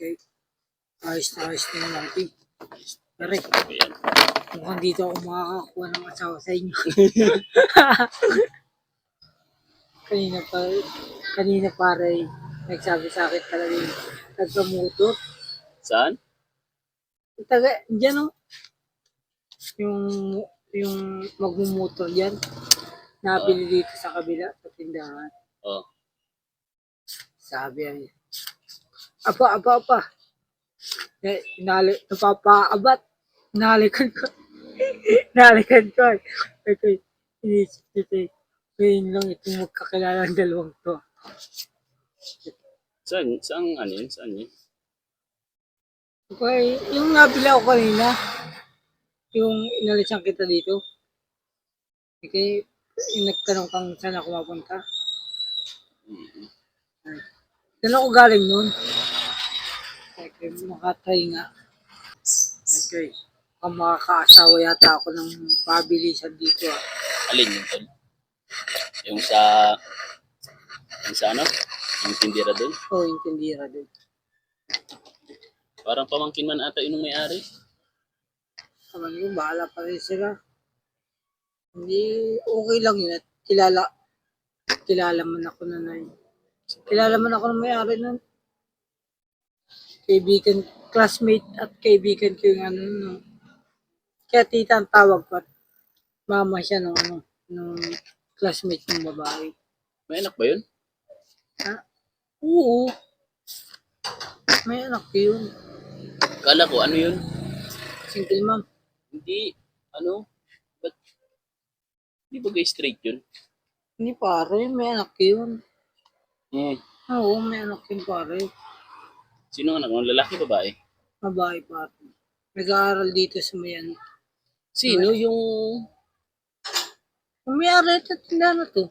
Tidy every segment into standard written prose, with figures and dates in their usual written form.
Okay. Ayos na yung monkey. Pare, Ayan. mukhang dito ako makakakuha ng asawa sa inyo. kanina pare, nagsabi sa akin talaga yung nagkamotor. Saan? Diyan o. Yung magmumotor dyan. Nabili dito sa kabila, sa tindahan. Oh. Sabi niya, apa. Napapaabat. Inalikan ko. Okay. Inisip nito eh. Ngayon lang itong magkakilala ng dalawang to. Saan ano yun? Saan yun? Okay, yung nabila ko kanina, yung inalisan kita dito. Okay, yung nagtanong kang saan ako mapunta. Saan ako galing nun? Okay, makatay nga. Okay, kung makakaasawa yata ako ng pabilisan dito. Alin yun, tol? Yung sa ano? Yung tindira doon? Oo, yung tindira doon. Parang pamangkin man ata yun ng may-ari. Naman yun, bahala pa rin sila. Hindi, okay lang yun. At kilala man ako na yun. Kilala man ako ng may-ari nun. Kaibigan, classmate at kaibigan ko yung ano. No. Kaya tita ang tawag ko. Mama siya nung classmate ng babae. May anak ba yun? Ha? Oo. May anak yun. Kala ko, ano yun? Single mom. Hindi, ano? Ba't? Hindi ba gay straight yun? Hindi pare, may anak yun. Oo, may anak yun pare. Sino ang anak mo? Lalaki, babae? Babae pare. Nag-aaral dito sa Mayan. Sino yung... May-ari ito, tindahan na to.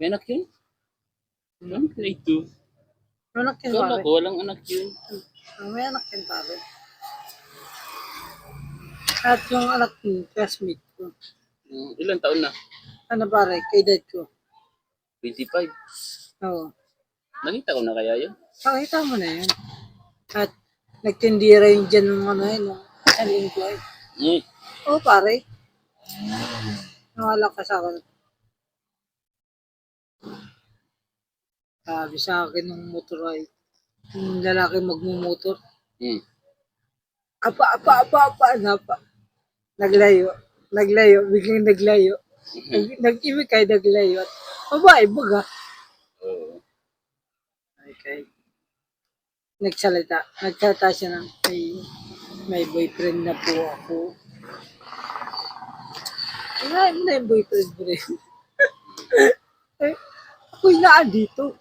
May anak yun? Ano grade 2? May anak yun Kala pare. ko, walang anak yun. May anak yun pare. At yung anak ni classmate ko. Ilang taon na? Ano pare, kay dad ko. 25. Oo. Nakita ko na kaya yun? Pakita mo na yun. At nagtindira yun dyan ng ano yun, ng saling ko eh. Oo pare. Nawala ka sa akin. Sabi sa akin ng motor ay, yung lalaki magmumotor. Apa. Naglayo, biglang naglayo. Nag-ibig kayo naglayo. Babae, baga. Oo. Okay. Nagsalita siya ng may boyfriend na po ako. Wala na yung boyfriend mo rin. Eh, ako'y naan dito.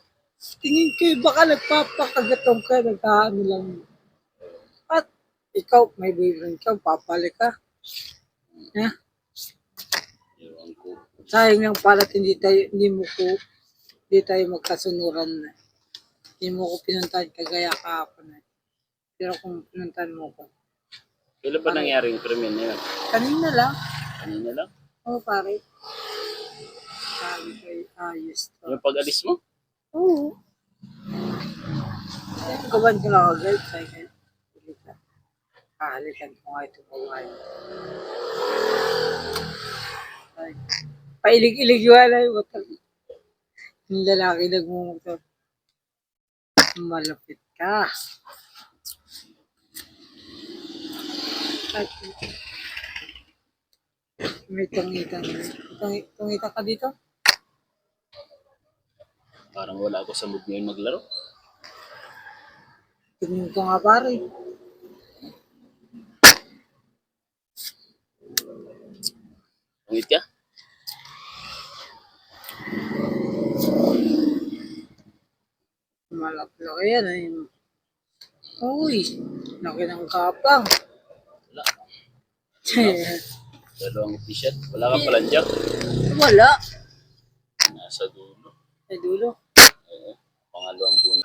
Tingin ko baka nagpapakagatong ka, nagkaano lang. At ikaw, may boyfriend ka, papalik ka. Ha? Ewan ko. Sayang lang pala hindi tayo magkasunuran na. Hindi mo ko pinuntahan kagaya kahapon na. Pero kung pinuntahan mo ko. Kailan ba nangyari yung krimen na yun? Kanina lang. Kanina lang? Oo, pare. Sabi ko, ayos to. Yung pag-alis mo? Oo. Gawan ko lang agad. Sabi ko, halikan ko nga ito babae. Pailig-ilig yung alay mo. Yung lalaki nagmumotor. Malapit ka. At may tungitang ka dito? Parang wala ako sa mood ngayon maglaro. Tingin ko nga pare. Tungit ka? Malaki yan eh. Uy, laki ng kapang. Wala. Dalawang t-shirt. Wala kang palanjak. Wala. Nasa dulo. Sa dulo. Oo. Pangalawang buwan.